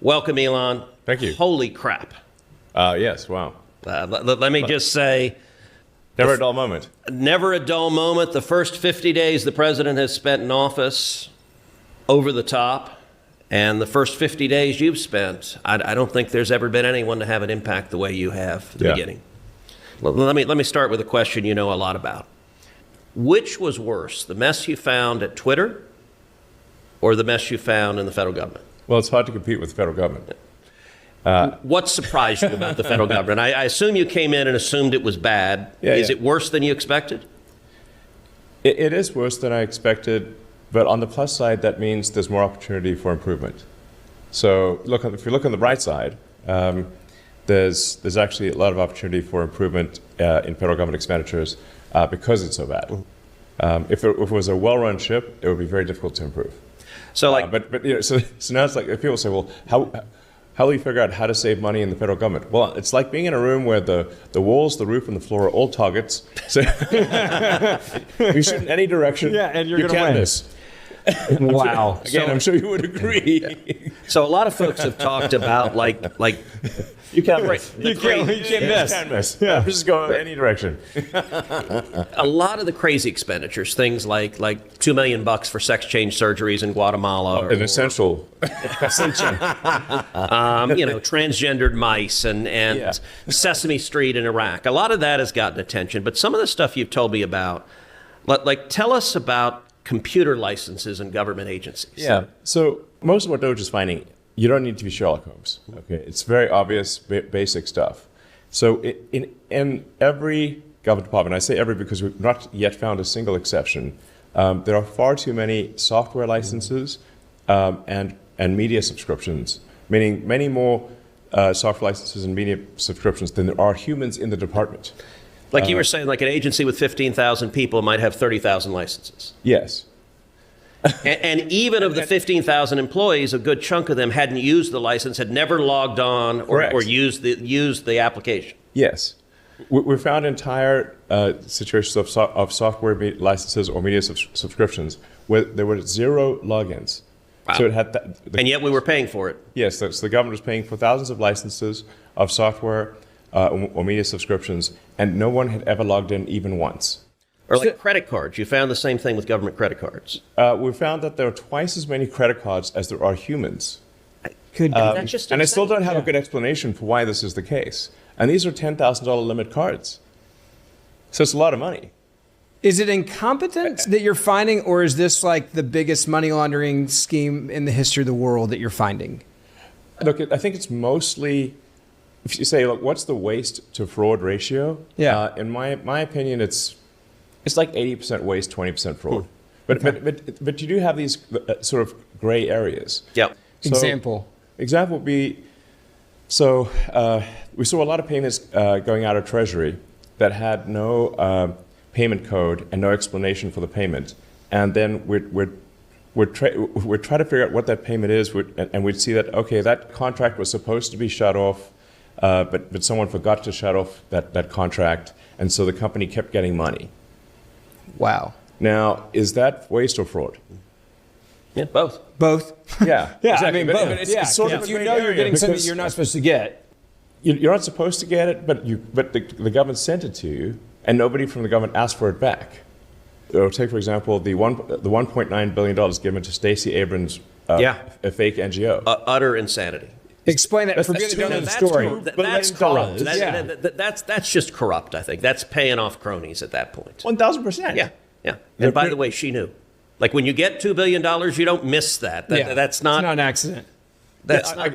Welcome, Elon. Thank you. Holy crap. Yes, wow. Let me just say, never a dull moment. Never a dull moment. The first 50 days the president has spent in office, over the top. And the first 50 days you've spent, I don't think there's ever been anyone to have an impact the way you have at the beginning. Let me start with a question you know a lot about. Which was worse, the mess you found at Twitter or the mess you found in the federal government? Well, it's hard to compete with the federal government. What surprised you about the federal government? I assume you came in and assumed it was bad. Is it worse than you expected? It is worse than I expected, but on the plus side, that means there's more opportunity for improvement. So if you look on the bright side, there's actually a lot of opportunity for improvement in federal government expenditures because it's so bad. If it was a well-run ship, it would be very difficult to improve. So, so now it's like if people say, well, how will you figure out how to save money in the federal government? Well, it's like being in a room where the walls, the roof, and the floor are all targets. So you shoot in any direction, and you're you going to can't win. miss. Wow. Again, I'm sure you would agree. So a lot of folks have talked about like you can't miss. You can't miss. Can't miss. Yeah, just go in any direction. A lot of the crazy expenditures, things like $2 million for sex change surgeries in Guatemala, An essential. transgendered mice and Sesame Street in Iraq. A lot of that has gotten attention, but some of the stuff you've told me about, tell us about computer licenses in government agencies. Yeah. So most of what DOGE is finding, you don't need to be Sherlock Holmes. Okay, it's very obvious, basic stuff. So in every government department, I say every because we've not yet found a single exception. There are far too many software licenses and media subscriptions, meaning many more software licenses and media subscriptions than there are humans in the department. Like you were saying, like an agency with 15,000 people might have 30,000 licenses. Yes. and even of the 15,000 employees, a good chunk of them hadn't used the license, had never logged on or used the application. Yes. We found entire situations of software licenses or media subscriptions where there were 0 logins. Wow. So it had and yet we were paying for it. Yes, so the government was paying for thousands of licenses of software or media subscriptions, and no one had ever logged in even once. Or like credit cards. You found the same thing with government credit cards. We found that there are twice as many credit cards as there are humans. That's just and I still don't have a good explanation for why this is the case. And these are $10,000 limit cards. So it's a lot of money. Is it incompetence that you're finding, or is this like the biggest money laundering scheme in the history of the world that you're finding? Look, I think it's mostly, if you say, look, what's the waste to fraud ratio? Yeah. In my opinion, it's like 80% waste, 20% fraud. But you do have these sort of gray areas. Yeah. So, Example would be, so we saw a lot of payments going out of Treasury that had no payment code and no explanation for the payment. And then we'd try to figure out what that payment is, and we'd see that, okay, that contract was supposed to be shut off, but someone forgot to shut off that contract, and so the company kept getting money. Wow. Now, is that waste or fraud? Yeah, both. Both. Yeah. Yeah, exactly. I mean, both. It's sort of, you know you're getting something you're not supposed to get. You're not supposed to get it, but the government sent it to you, and nobody from the government asked for it back. So take, for example, the $1.9 billion given to Stacey Abrams, a fake NGO. Utter insanity. Explain that. Forget the story. That's corrupt. That's just corrupt, I think. That's paying off cronies at that point. 1,000%. Yeah. And by the way, she knew. Like when you get $2 billion, you don't miss that. That's not... It's not an accident.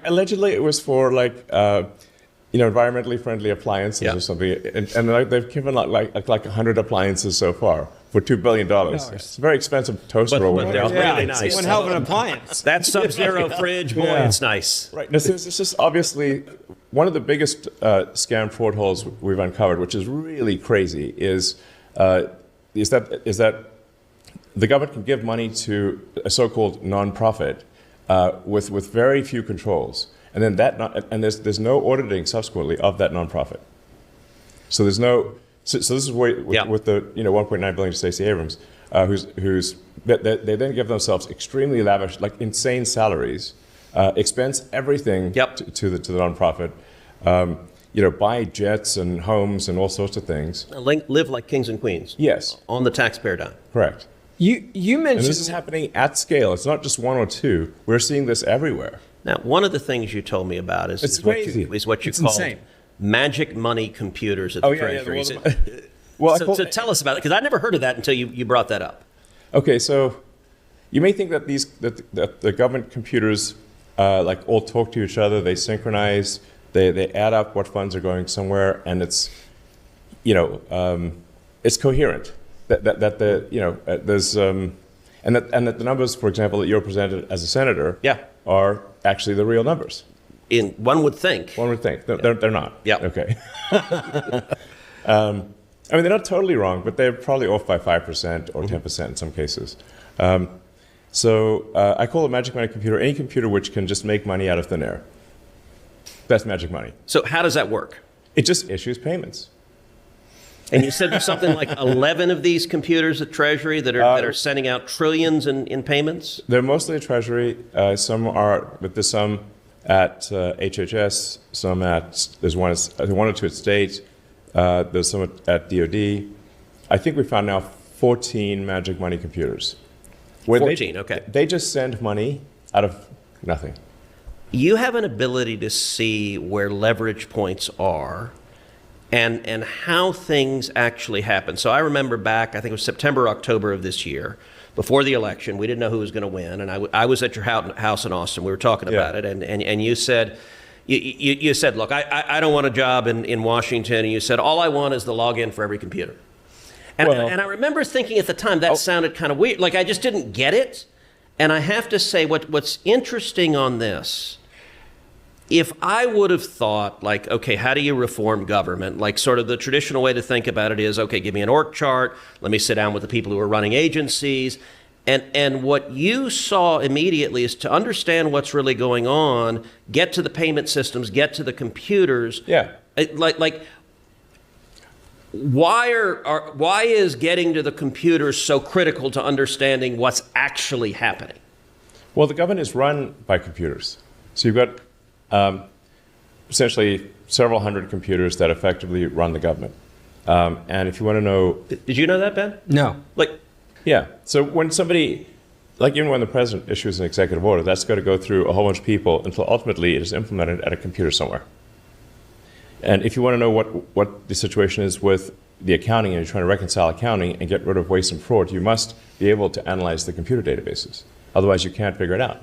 Allegedly, it was for environmentally friendly appliances or something, and they've given like 100 appliances so far for $2 billion. It's a very expensive toaster. But they're really nice. One hell of an appliance. That Sub-Zero fridge, boy, it's nice. Right. This is obviously one of the biggest scam fraud holes we've uncovered, which is really crazy. Is that the government can give money to a so-called nonprofit with very few controls. And then there's no auditing subsequently of that nonprofit. So there's no. So this is where with the $1.9 billion to Stacey Abrams, they then give themselves extremely lavish, like insane salaries, expense everything to the nonprofit. Buy jets and homes and all sorts of things. Live like kings and queens. Yes. On the taxpayer dime. Correct. You mentioned... And this is happening at scale. It's not just one or two. We're seeing this everywhere. Now, one of the things you told me about is what you call insane. Magic money computers at the Treasury. So tell us about it, because I never heard of that until you brought that up. Okay, so you may think that that the government computers all talk to each other. They synchronize. They add up what funds are going somewhere, and it's it's coherent. That the numbers, for example, that you're presented as a senator, are actually the real numbers. One would think. One would think. They're not. Yeah. Okay. They're not totally wrong, but they're probably off by 5% or 10% in some cases. So I call a magic money computer any computer which can just make money out of thin air. That's magic money. So how does that work? It just issues payments. And you said there's something like 11 of these computers at Treasury that are sending out trillions in payments? They're mostly at Treasury. Some are, but there's some at HHS, there's one or two at State, there's some at DOD. I think we found now 14 magic money computers. 14, okay. They just send money out of nothing. You have an ability to see where leverage points are and how things actually happen. So I remember back, I think it was September, October of this year, before the election, we didn't know who was going to win, and I was at your house in Austin. We were talking about it, and you said, you said, look, I don't want a job in Washington, and you said, all I want is the login for every computer. And I remember thinking at the time that sounded kind of weird, like I just didn't get it. And I have to say, what's interesting on this, if I would have thought, like, okay, how do you reform government? Like, sort of the traditional way to think about it is, okay, give me an org chart. Let me sit down with the people who are running agencies. And what you saw immediately is to understand what's really going on, get to the payment systems, get to the computers. Yeah. Why is getting to the computers so critical to understanding what's actually happening? Well, the government is run by computers. So you've got essentially several hundred computers that effectively run the government. And if you want to know... Did you know that, Ben? No. Yeah. So when somebody, even when the president issues an executive order, that's got to go through a whole bunch of people until ultimately it is implemented at a computer somewhere. And if you want to know what the situation is with the accounting and you're trying to reconcile accounting and get rid of waste and fraud, you must be able to analyze the computer databases. Otherwise, you can't figure it out.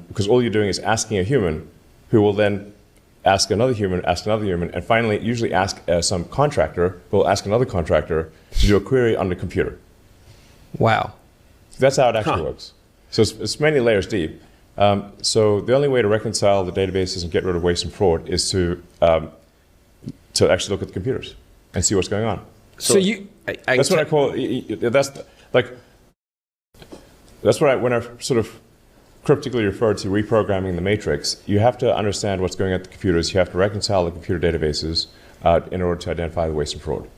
Because all you're doing is asking a human who will then ask another human, and finally usually ask some contractor who will ask another contractor to do a query on the computer. Wow. That's how it actually works. So it's many layers deep. So the only way to reconcile the databases and get rid of waste and fraud is to actually look at the computers and see what's going on. So that's what I call when I sort of cryptically refer to reprogramming the matrix. You have to understand what's going on at the computers. You have to reconcile the computer databases in order to identify the waste and fraud.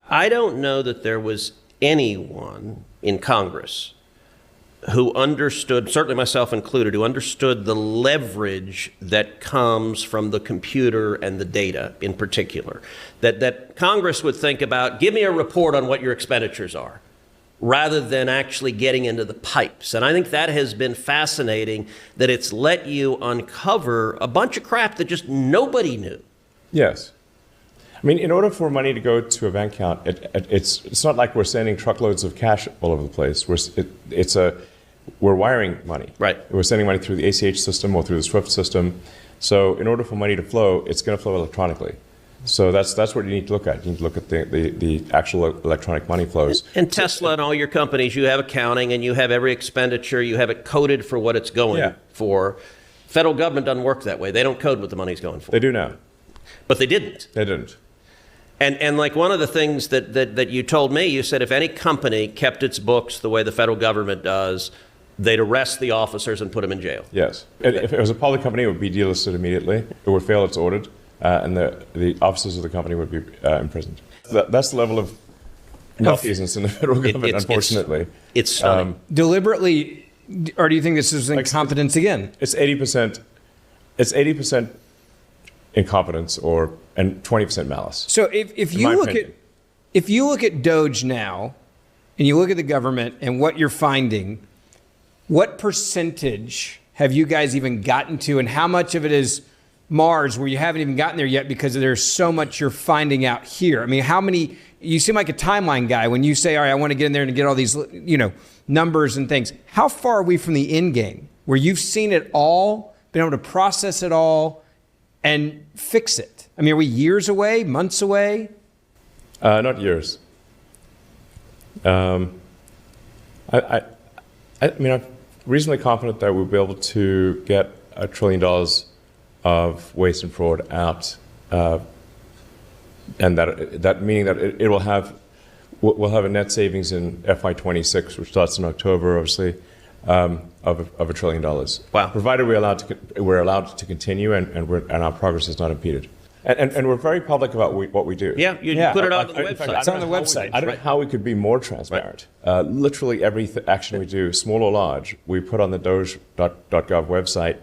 I don't know that there was anyone in Congress who understood, certainly myself included, who understood the leverage that comes from the computer and the data in particular. That Congress would think about, give me a report on what your expenditures are, rather than actually getting into the pipes. And I think that has been fascinating, that it's let you uncover a bunch of crap that just nobody knew. Yes. I mean, in order for money to go to a bank account, it's not like we're sending truckloads of cash all over the place. We're wiring money. Right. We're sending money through the ACH system or through the SWIFT system. So in order for money to flow, it's going to flow electronically. So that's what you need to look at. You need to look at the actual electronic money flows. And Tesla and all your companies, you have accounting and you have every expenditure, you have it coded for what it's going for. Federal government doesn't work that way. They don't code what the money's going for. They do now. But they didn't. They didn't. And like one of the things that you told me, you said if any company kept its books the way the federal government does, they'd arrest the officers and put them in jail. Yes. If it was a public company, it would be delisted immediately. It would fail its audit, and the officers of the company would be imprisoned. That's the level of malfeasance in the federal government, unfortunately. It's stunning. Deliberately Or do you think this is incompetence again? It's 80%. It's 80% incompetence and 20% malice. So if you look at DOGE now, and you look at the government and what you're finding, what percentage have you guys even gotten to, and how much of it is Mars, where you haven't even gotten there yet because there's so much you're finding out here? I mean, how many? You seem like a timeline guy when you say, all right, I want to get in there and get all these, numbers and things. How far are we from the end game where you've seen it all, been able to process it all, and fix it? I mean, are we years away, months away? Not years. I mean, I'm reasonably confident that we'll be able to get $1 trillion of waste and fraud out, and that meaning that it will have we'll have a net savings in FY26, which starts in October, obviously, of $1 trillion. Wow! Provided we're allowed to continue, and our progress is not impeded. And we're very public about what we do. Yeah, you put it on the website. Fact, it's on the website. I don't know how we could be more transparent. Right. Literally every action we do, small or large, we put on the DOGE.gov website,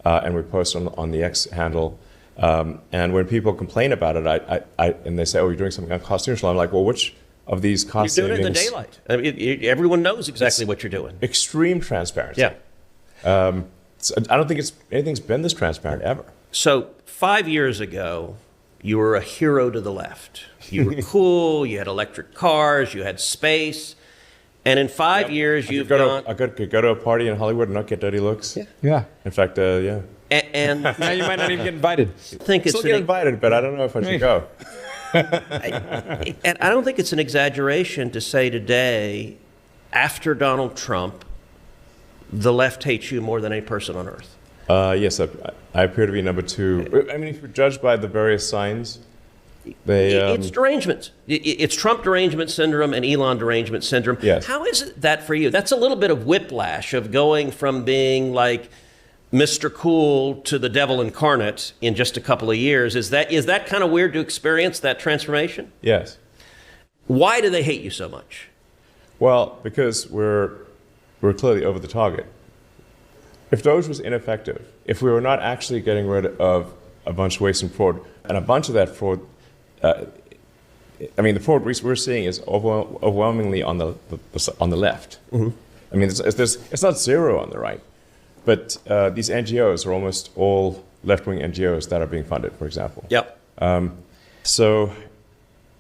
and we post on the X handle. And when people complain about it, and they say, "Oh, you're doing something unconstitutional," I'm like, "Well, which of these cost savings?" You're doing it in the daylight. I mean, everyone knows exactly what you're doing. Extreme transparency. Yeah. So I don't think anything's been this transparent ever. So 5 years ago, you were a hero to the left. You were cool. You had electric cars. You had space. And in 5 years, you've gone. I could go to a party in Hollywood and not get dirty looks. Yeah. In fact, yeah. And now you might not even get invited. I think it's Still get invited, but I don't know if I should go. And I don't think it's an exaggeration to say today, after Donald Trump, the left hates you more than any person on earth. Yes, I appear to be number two. I mean, if you're judged by the various signs, it's derangement. It's Trump derangement syndrome and Elon derangement syndrome. Yes. How is that for you? That's a little bit of whiplash of going from being like Mr. Cool to the devil incarnate in just a couple of years. Is that kind of weird to experience, that transformation? Yes. Why do they hate you so much? Well, because we're clearly over the target. If DOGE was ineffective, if we were not actually getting rid of a bunch of waste and fraud, and a bunch of that fraud, I mean, the fraud we're seeing is overwhelmingly on the left. Mm-hmm. I mean, it's not zero on the right, but these NGOs are almost all left-wing NGOs that are being funded, for example. Yep. So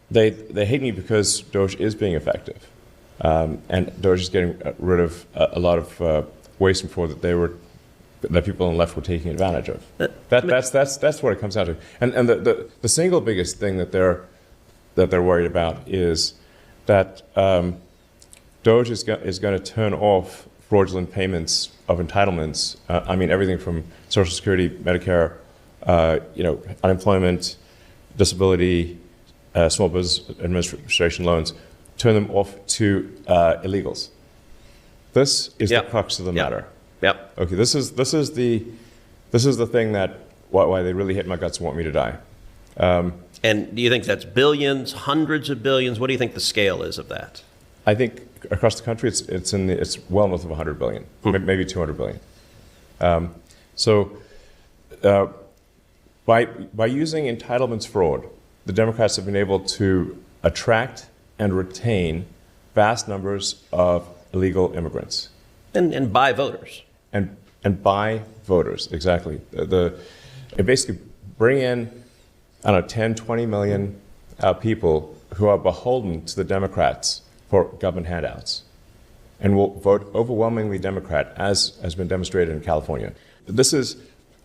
they hate me because DOGE is being effective, and DOGE is getting rid of a lot of waste and fraud that people on the left were taking advantage of. That's what it comes down to. And the single biggest thing that they're worried about is that DOGE is going to turn off fraudulent payments of entitlements. I mean, everything from Social Security, Medicare, unemployment, disability, small business administration loans, turn them off to illegals. This is the crux of the matter. Yep. Okay. This is the thing that why they really hate my guts and want me to die. And do you think that's billions, hundreds of billions? What do you think the scale is of that? I think across the country, it's well north of 100 billion, maybe 200 billion. By using entitlements fraud, the Democrats have been able to attract and retain vast numbers of illegal immigrants. And buy voters. And buy voters, exactly. They basically bring in, 10, 20 million people who are beholden to the Democrats for government handouts and will vote overwhelmingly Democrat, as has been demonstrated in California. This is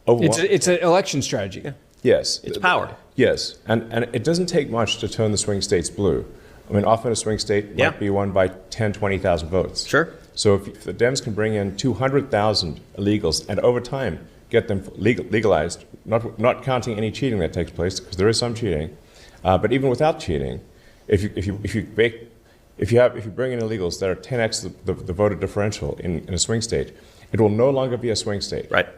overwhelming. It's an election strategy. Yeah. Yes. It's power. Yes. And it doesn't take much to turn the swing states blue. I mean, often a swing state might be won by 10, 20,000 votes. Sure. So if the Dems can bring in 200,000 illegals and over time get them legalized, not counting any cheating that takes place, because there is some cheating, but even without cheating, if you bring in illegals that are 10x the voter differential in a swing state, it will no longer be a swing state. Right.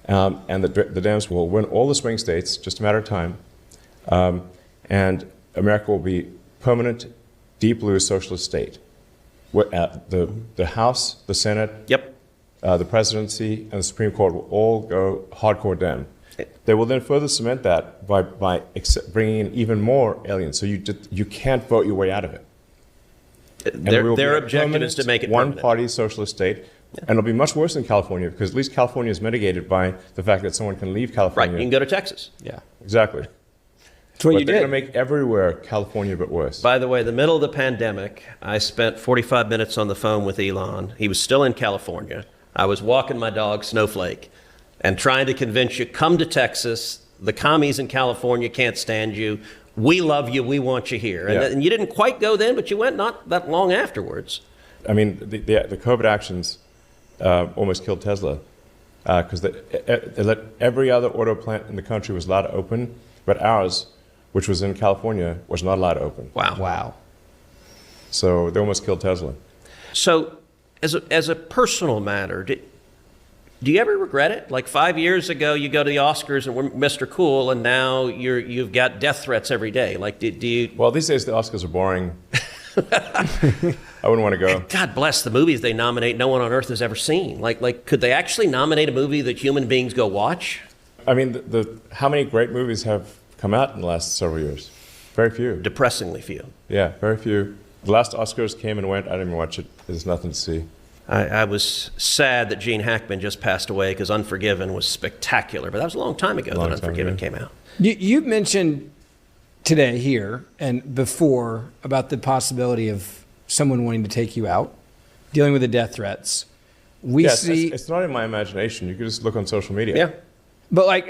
And the Dems will win all the swing states, just a matter of time, and America will be permanent, deep blue socialist state. The House, the Senate, the presidency, and the Supreme Court will all go hardcore Dem. They will then further cement that by bringing in even more aliens. So you can't vote your way out of it. Their objective is to make it one-party socialist state. Yeah. And it'll be much worse in California because at least California is mitigated by the fact that someone can leave California. Right, you can go to Texas. Yeah, exactly. That's what but you they're did. going to make everywhere California but worse. By the way, the middle of the pandemic, I spent 45 minutes on the phone with Elon. He was still in California. I was walking my dog, Snowflake, and trying to convince you, come to Texas. The commies in California can't stand you. We love you. We want you here. And you didn't quite go then, but you went not that long afterwards. I mean, the COVID actions almost killed Tesla because they let every other auto plant in the country was allowed to open, but ours, which was in California, was not allowed to open. Wow. So they almost killed Tesla. So as a personal matter, do you ever regret it? Like 5 years ago, you go to the Oscars and we're Mr. Cool, and now you've got death threats every day. Like, do you? Well, these days the Oscars are boring. I wouldn't want to go. God bless the movies they nominate. No one on earth has ever seen. Like, could they actually nominate a movie that human beings go watch? I mean, how many great movies have come out in the last several years? Very few. Depressingly few. Yeah, very few. The last Oscars came and went. I didn't even watch it. There's nothing to see. I was sad that Gene Hackman just passed away because Unforgiven was spectacular, but that was a long time ago that Unforgiven came out. You mentioned today here and before about the possibility of someone wanting to take you out, dealing with the death threats. It's not in my imagination. You can just look on social media. Yeah. But like,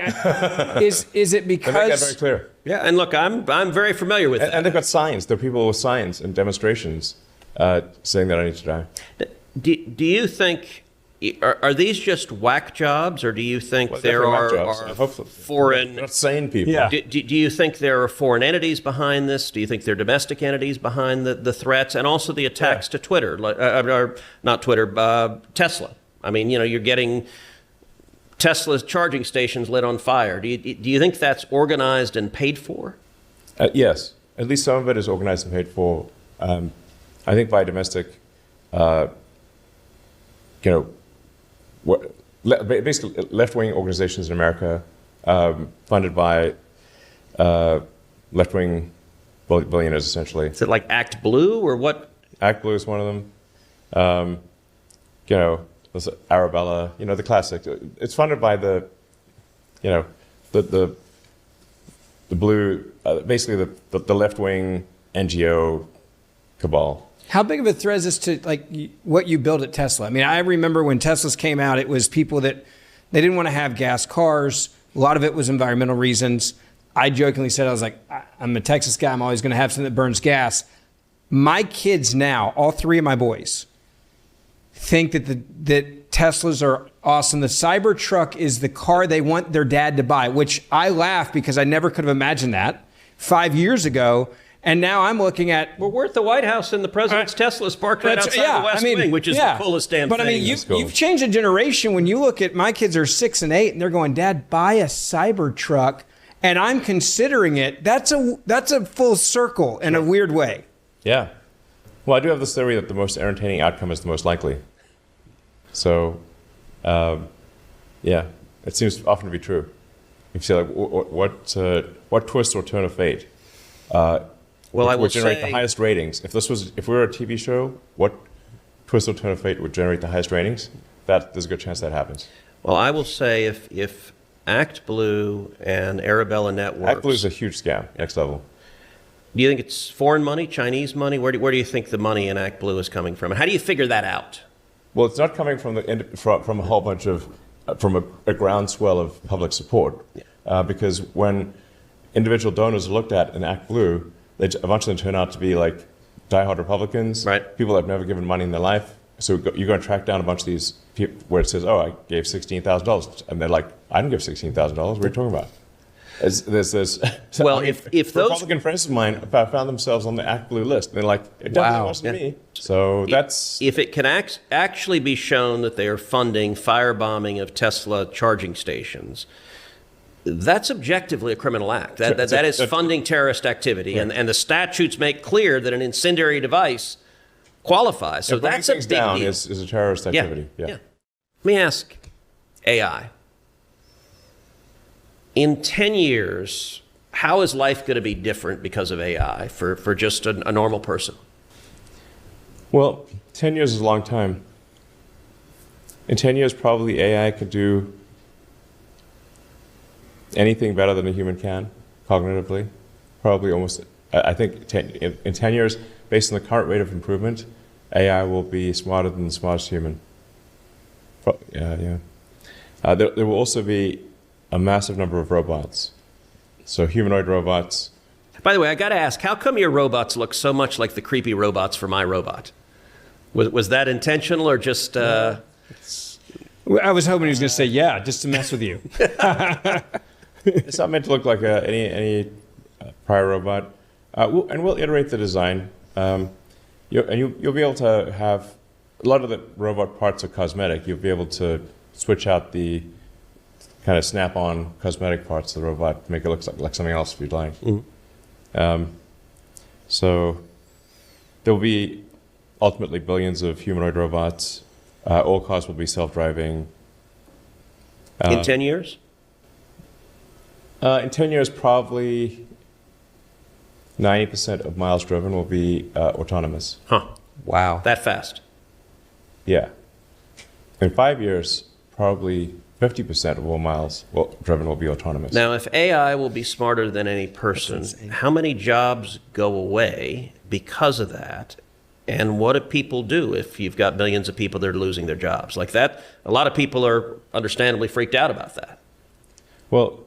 is it because? They make that very clear. Yeah, and look, I'm very familiar with that. And they've got signs. There are people with signs and demonstrations saying that I need to die. Do you think, are these just whack jobs, or do you think there are foreign... Not sane people. Yeah. Do you think there are foreign entities behind this? Do you think there are domestic entities behind the threats and also the attacks to Twitter, or not Twitter, Tesla? I mean, you're getting Tesla's charging stations lit on fire. Do you think that's organized and paid for? Yes. At least some of it is organized and paid for, I think, by domestic... basically left-wing organizations in America funded by left-wing billionaires, essentially. Is it like ActBlue or what? ActBlue is one of them. There's Arabella, the classic. It's funded by the blue, basically the left-wing NGO cabal. How big of a threat is this to what you built at Tesla? I mean, I remember when Teslas came out, it was people that they didn't want to have gas cars. A lot of it was environmental reasons. I jokingly said, I was like, I'm a Texas guy. I'm always going to have something that burns gas. My kids now, all three of my boys, think that Teslas are awesome. The Cybertruck is the car they want their dad to buy, which I laugh because I never could have imagined that 5 years ago. And now I'm looking at... Well, we're at the White House and the president's Tesla is parked right outside the West Wing, which is the coolest damn thing. But I mean, you've changed a generation. When you look at my kids are 6 and 8 and they're going, Dad, buy a Cybertruck. And I'm considering it. That's a full circle in a weird way. Yeah. Well, I do have this theory that the most entertaining outcome is the most likely. So, it seems often to be true. If you say, what twist or turn of fate would generate the highest ratings? If we were a TV show, what twist or turn of fate would generate the highest ratings? There's a good chance that happens. Well, I will say if ActBlue and Arabella Networks... ActBlue is a huge scam, next level. Do you think it's foreign money, Chinese money? Where do you think the money in ActBlue is coming from? And how do you figure that out? Well, it's not coming from a whole bunch of from a groundswell of public support, because when individual donors are looked at in ActBlue, a bunch of them turn out to be like diehard Republicans, right? People that have never given money in their life. So you're going to track down a bunch of these people where it says, "Oh, I gave $16,000," and they're like, "I didn't give $16,000. What are you talking about?" Well, if those Republican friends of mine found themselves on the ActBlue list, they're like, "It definitely wasn't me." So that's if it can actually be shown that they are funding firebombing of Tesla charging stations. That's objectively a criminal act. That is funding terrorist activity, right. and the statutes make clear that an incendiary device qualifies. So that's a big deal. Is a terrorist activity. Yeah. Let me ask AI. In 10 years, how is life going to be different because of AI for just a normal person? Well, 10 years is a long time. In 10 years, probably AI could do anything better than a human can, cognitively. Probably almost, I think in 10 years, based on the current rate of improvement, AI will be smarter than the smartest human. There will also be a massive number of robots. So humanoid robots. By the way, I got to ask, how come your robots look so much like the creepy robots from iRobot? Was that intentional or just... I was hoping he was going to say, yeah, just to mess with you. It's not meant to look like any prior robot. We'll iterate the design. You'll be able to have... A lot of the robot parts are cosmetic. You'll be able to switch out the kind of snap-on cosmetic parts of the robot, make it look like something else if you'd like. So there will be ultimately billions of humanoid robots. All cars will be self-driving. In 10 years? In 10 years, probably 90% of miles driven will be autonomous. Huh. Wow. That fast? Yeah. In 5 years, probably 50% of all miles driven will be autonomous. Now, if AI will be smarter than any person, how many jobs go away because of that? And what do people do if you've got millions of people that are losing their jobs? Like that, a lot of people are understandably freaked out about that. Well,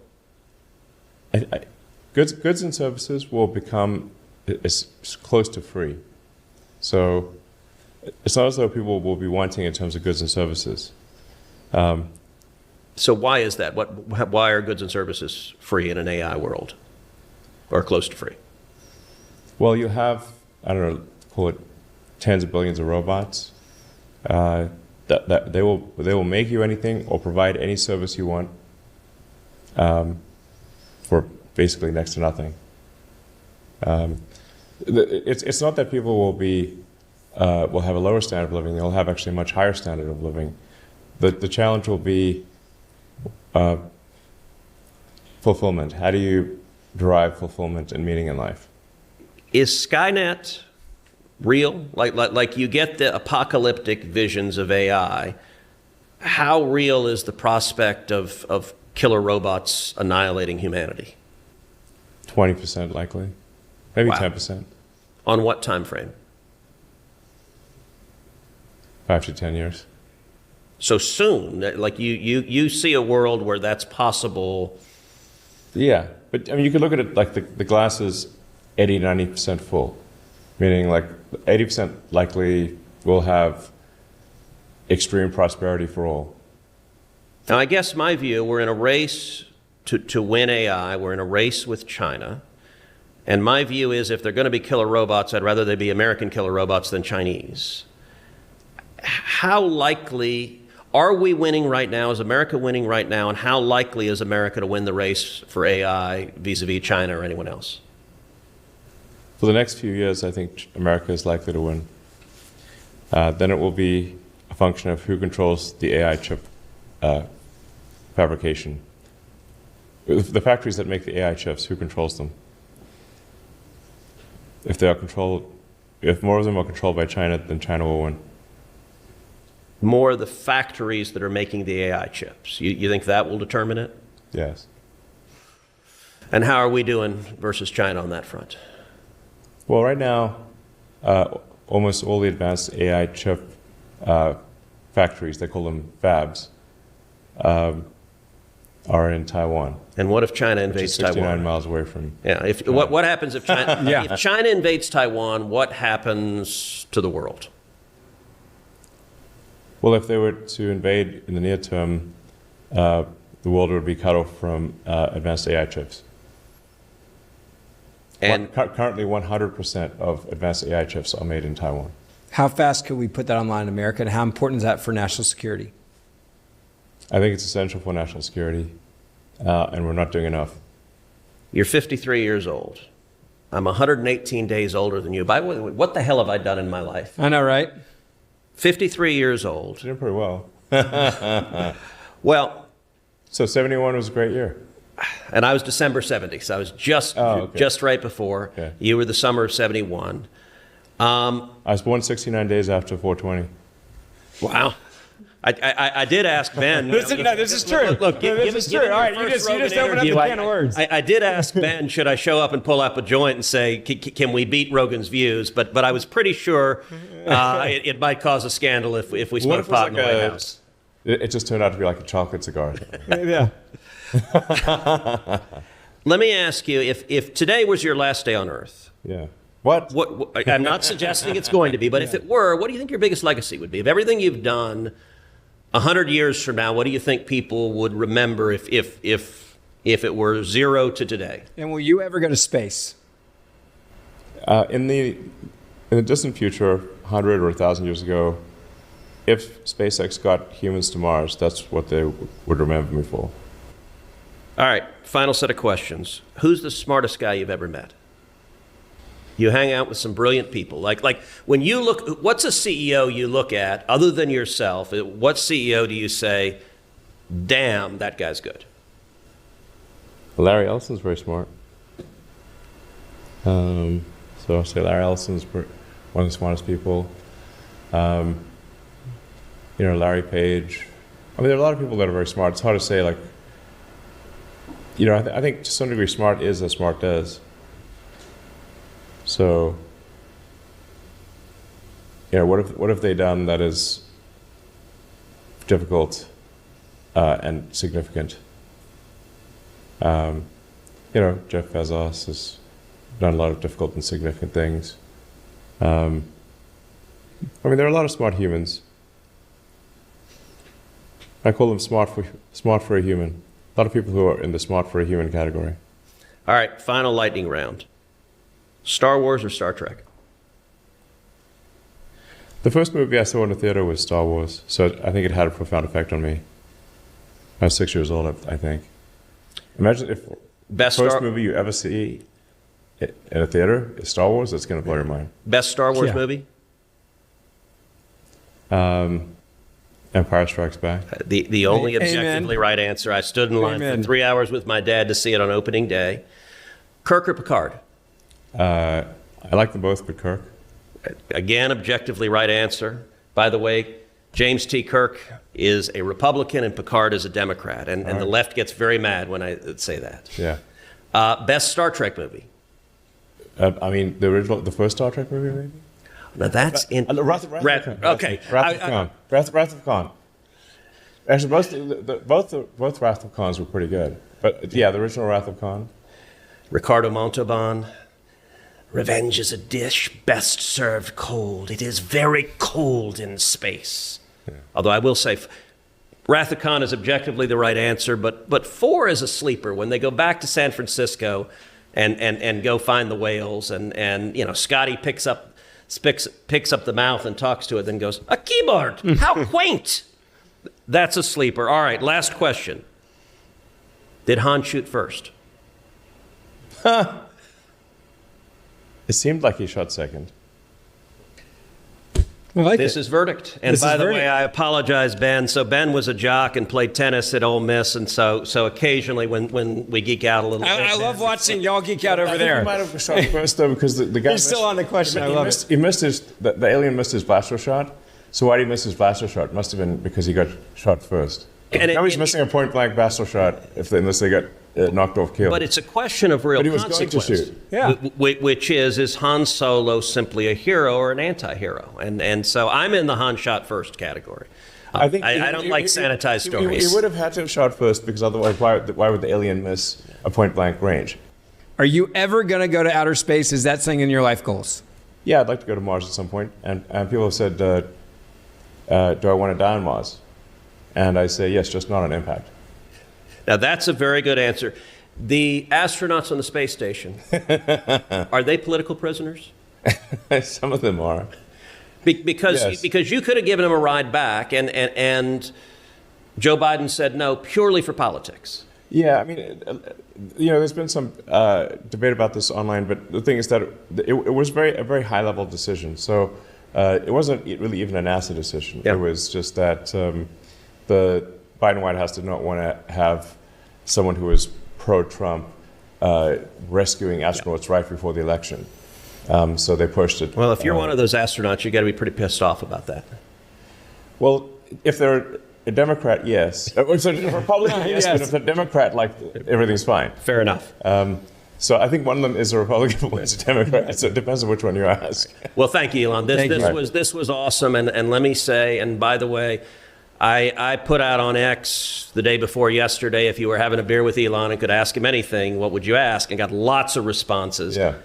goods and services will become as close to free. So it's not as though people will be wanting in terms of goods and services. So why is that? Why are goods and services free in an AI world, or close to free? Well, you have, I don't know, call it tens of billions of robots. That they will make you anything or provide any service you want for basically next to nothing. It's not that people will have a lower standard of living; they'll have actually a much higher standard of living. The challenge will be fulfillment. How do you derive fulfillment and meaning in life? Is Skynet real? Like you get the apocalyptic visions of AI. How real is the prospect of killer robots annihilating humanity? 20% likely, maybe Wow. 10%. On what time frame? 5 to 10 years. So soon, like you see a world where that's possible. Yeah, but I mean, you could look at it like the glass is 80, 90% full, meaning like 80% likely will have extreme prosperity for all. Now, I guess my view, we're in a race to win AI. We're in a race with China. And my view is if they're going to be killer robots, I'd rather they be American killer robots than Chinese. How likely are we winning right now? Is America winning right now? And how likely is America to win the race for AI vis-a-vis China or anyone else? For the next few years, I think America is likely to win. Then it will be a function of who controls the AI chip fabrication. The factories that make the AI chips, who controls them? If more of them are controlled by China, then China will win. More of the factories that are making the AI chips. You think that will determine it? Yes. And how are we doing versus China on that front? Well, right now, almost all the advanced AI chip factories, they call them fabs, are in Taiwan. And what if China invades 69 Taiwan? miles away from. Yeah. What happens if China, if China invades Taiwan? What happens to the world? Well, if they were to invade in the near term, the world would be cut off from advanced AI chips. And Currently, 100% of advanced AI chips are made in Taiwan. How fast could we put that online in America, and how important is that for national security? I think it's essential for national security, and we're not doing enough. you're 53 years old. I'm 118 days older than you. By the way, what the hell have I done in my life? I know, right? 53 years old. You're doing pretty well. Well, So 71 was a great year. and I was December 70, so I was just right before. Okay. You were the summer of 71. I was born 69 days after 420. Wow. I did ask Ben. This is true. Look, this is true. All right, you just opened up the can of words. I did ask Ben, should I show up and pull up a joint and say, can we beat Rogan's views? But I was pretty sure it might cause a scandal if we smoke pot in the White House. It just turned out to be like a chocolate cigar. Yeah. Let me ask you, if today was your last day on Earth, Yeah. What? what I'm not suggesting it's going to be, but if it were, what do you think your biggest legacy would be? Of everything you've done, 100 years from now, what do you think people would remember if it were 0 to today? And will you ever go to space? In the distant future, 100 or 1,000 years ago, if SpaceX got humans to Mars, that's what they would remember me for. All right, final set of questions. Who's the smartest guy you've ever met? You hang out with some brilliant people. Like when you look, what's a CEO you look at other than yourself? What CEO do you say, damn, that guy's good? Larry Ellison's very smart. So I'll say Larry Ellison's one of the smartest people. Larry Page. I mean, there are a lot of people that are very smart. It's hard to say, I think to some degree smart is as smart does. So, what have they done that is difficult and significant? Jeff Bezos has done a lot of difficult and significant things. There are a lot of smart humans. I call them smart for a human. A lot of people who are in the smart for a human category. All right, final lightning round. Star Wars or Star Trek? The first movie I saw in the theater was Star Wars, so I think it had a profound effect on me. I was 6 years old, I think. Imagine if the first movie you ever see in a theater is Star Wars, it's going to blow your mind. Best Star Wars movie? Empire Strikes Back. The only objectively right answer. I stood in line for 3 hours with my dad to see it on opening day. Kirk or Picard? I like them both, but Kirk. Again, objectively right answer. By the way, James T. Kirk is a Republican and Picard is a Democrat. And the left gets very mad when I say that. Yeah. Best Star Trek movie? The first Star Trek movie, maybe? Now that's in... Wrath of Khan. Wrath of Khan. Actually, both Wrath of Khans were pretty good. But yeah, the original Wrath of Khan. Ricardo Montalban. Revenge is a dish best served cold. It is very cold in space. Yeah. Although I will say, Wrath of Khan is objectively the right answer, but 4 is a sleeper. When they go back to San Francisco and go find the whales, and Scotty picks up the mouth and talks to it, then goes, a keyboard, how quaint. That's a sleeper. All right, last question. Did Han shoot first? It seemed like he shot second. This is verdict. And by the way, I apologize, Ben. So Ben was a jock and played tennis at Ole Miss, and so occasionally when we geek out a little bit. I love watching y'all geek out over there. He might have shot first though, because the guy. He's still on the question. I love it. He missed the alien missed his blaster shot. So why did he miss his blaster shot? Must have been because he got shot first. Now he's missing a point blank blaster shot unless they got knocked off, killed. But it's a question of real consequence. But he was going to shoot. Yeah. Which is Han Solo simply a hero or an anti-hero? And so I'm in the Han shot first category. I don't like sanitized stories. He would have had to have shot first, because otherwise why would the alien miss a point blank range? Are you ever going to go to outer space? Is that something in your life goals? Yeah, I'd like to go to Mars at some point. And people have said, do I want to die on Mars? And I say, yes, just not on impact. Now, that's a very good answer. The astronauts on the space station, are they political prisoners? Some of them are. Because you could have given them a ride back, and Joe Biden said no, purely for politics. Yeah, there's been some debate about this online, but the thing is that it was a very high-level decision. So it wasn't really even a NASA decision. Yeah. It was just that the Biden White House did not want to have someone who was pro-Trump rescuing astronauts right before the election. So they pushed it. Well, if you're one of those astronauts, you got to be pretty pissed off about that. Well, if they're a Democrat, yes. So a Republican, yes, but if they're a Democrat, like, everything's fine. Fair enough. So I think one of them is a Republican, one is a Democrat. So it depends on which one you ask. Well, thank you, Elon. Thank you. This was awesome. And let me say, and by the way, I put out on X the day before yesterday, if you were having a beer with Elon and could ask him anything, what would you ask? And got lots of responses. Yeah.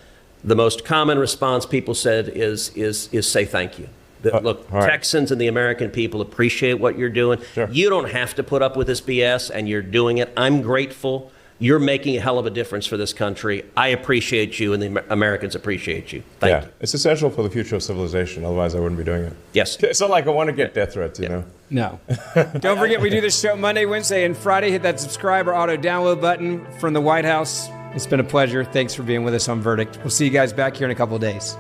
The most common response people said is say thank you. Look, right. Texans and the American people appreciate what you're doing. Sure. You don't have to put up with this BS, and you're doing it. I'm grateful. You're making a hell of a difference for this country. I appreciate you, and the Americans appreciate you. Thank you. It's essential for the future of civilization. Otherwise, I wouldn't be doing it. Yes. It's not like I want to get death threats, you know? No. Don't forget, we do this show Monday, Wednesday, and Friday. Hit that subscribe or auto download button from the White House. It's been a pleasure. Thanks for being with us on Verdict. We'll see you guys back here in a couple of days.